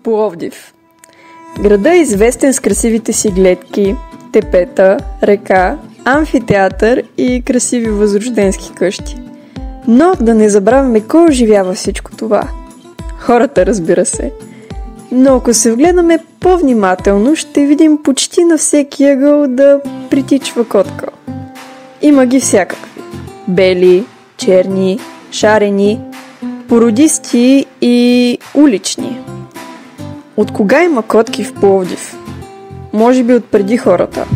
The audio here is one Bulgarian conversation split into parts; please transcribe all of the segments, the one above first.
Пловдив. Градът е известен с красивите си гледки, тепета, река, амфитеатър и красиви възрожденски къщи. Но да не забравяме кой оживява всичко това. Хората, разбира се. Но ако се вгледаме по-внимателно, ще видим почти на всеки ъгъл да притичва котка. Има ги всякакви. Бели, черни, шарени, породисти и улични. От кога има котки в Пловдив? Може би от преди хората.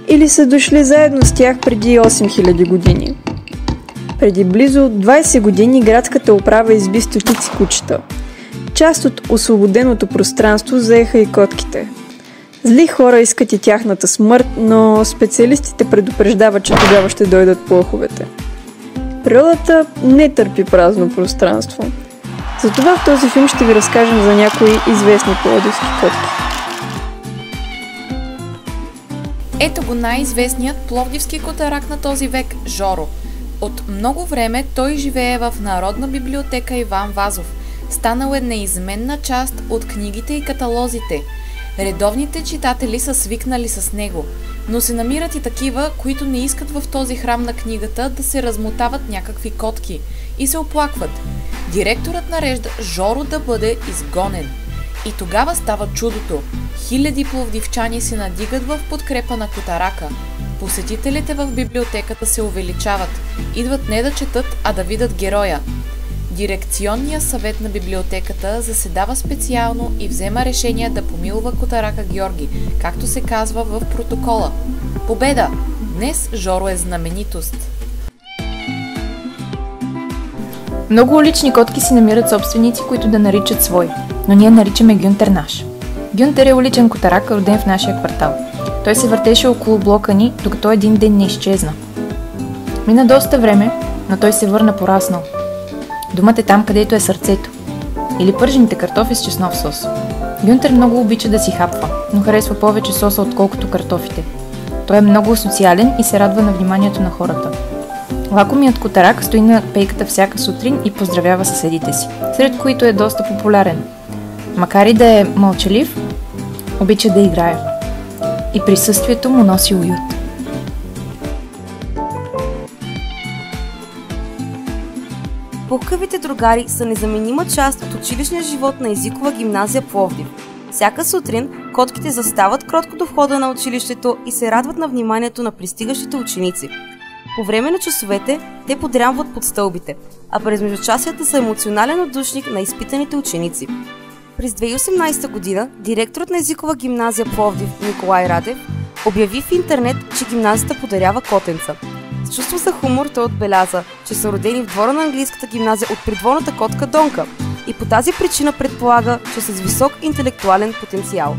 Или са дошли заедно с тях преди 8000 години. Преди близо 20 години градската управа изби стотици кучета. Част от освободеното пространство заеха и котките. Зли хора искат и тяхната смърт, но специалистите предупреждават, че тогава ще дойдат плъховете. Природата не търпи празно пространство. Затова в този филм ще ви разкажем за някои известни пловдивски котки. Ето го най-известният пловдивски котарак на този век – Жоро. От много време той живее в Народна библиотека Иван Вазов. Станал е неизменна част от книгите и каталозите. Редовните читатели са свикнали с него, но се намират и такива, които не искат в този храм на книгата да се размотават някакви котки и се оплакват. Директорът нарежда Жоро да бъде изгонен. И тогава става чудото. Хиляди пловдивчани се надигат в подкрепа на котарака. Посетителите в библиотеката се увеличават. Идват не да четат, а да видят героя. Дирекционният съвет на библиотеката заседава специално и взема решение да помилва котарака Георги, както се казва в протокола. Победа! Днес Жоро е знаменитост. Много улични котки си намират собственици, които да наричат свой, но ние наричаме Гюнтер наш. Гюнтер е уличен котарак, роден в нашия квартал. Той се въртеше около блока ни, докато един ден не изчезна. Мина доста време, но той се върна пораснал. Домът е там, където е сърцето. Или пържените картофи с чеснов сос. Гюнтер много обича да си хапва, но харесва повече соса, отколкото картофите. Той е много социален и се радва на вниманието на хората. Лакомият котарак стои на пейката всяка сутрин и поздравява съседите си, сред които е доста популярен. Макар и да е мълчалив, обича да играе. И присъствието му носи уют. Пухкавите другари са незаменима част от училищния живот на езикова гимназия Пловдив. Всяка сутрин котките застават кротко до входа на училището и се радват на вниманието на пристигащите ученици. По време на часовете те подрямват под стълбите, а през междучасията са емоционален отдушник на изпитаните ученици. През 2018 година директорът на езикова гимназия Пловдив Николай Радев обяви в интернет, че гимназията подарява котенца. С чувство за хумор той отбеляза, че са родени в двора на английската гимназия от придворната котка Донка и по тази причина предполага, че са с висок интелектуален потенциал.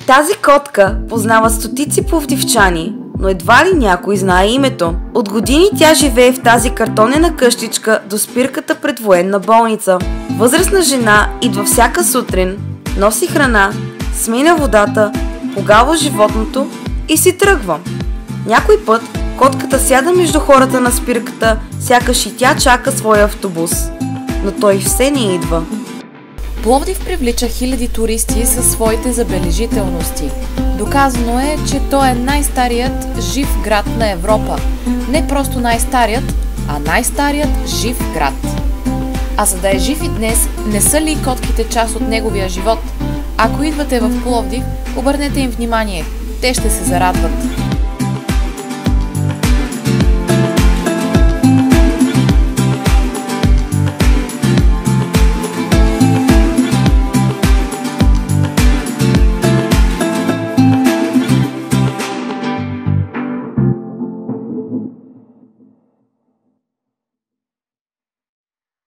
Тази котка познава стотици пловдивчани, но едва ли някой знае името. От години тя живее в тази картонена къщичка до спирката пред военна болница. Възрастна жена идва всяка сутрин, носи храна, сменя водата, погава животното и си тръгва. Някой път котката сяда между хората на спирката, сякаш и тя чака своя автобус. Но той все не идва. Пловдив привлича хиляди туристи със своите забележителности. Доказано е, че той е най-старият жив град на Европа. Не просто най-старият, а най-старият жив град. А за да е жив и днес, не са ли котките част от неговия живот? Ако идвате в Пловдив, обърнете им внимание. Те ще се зарадват.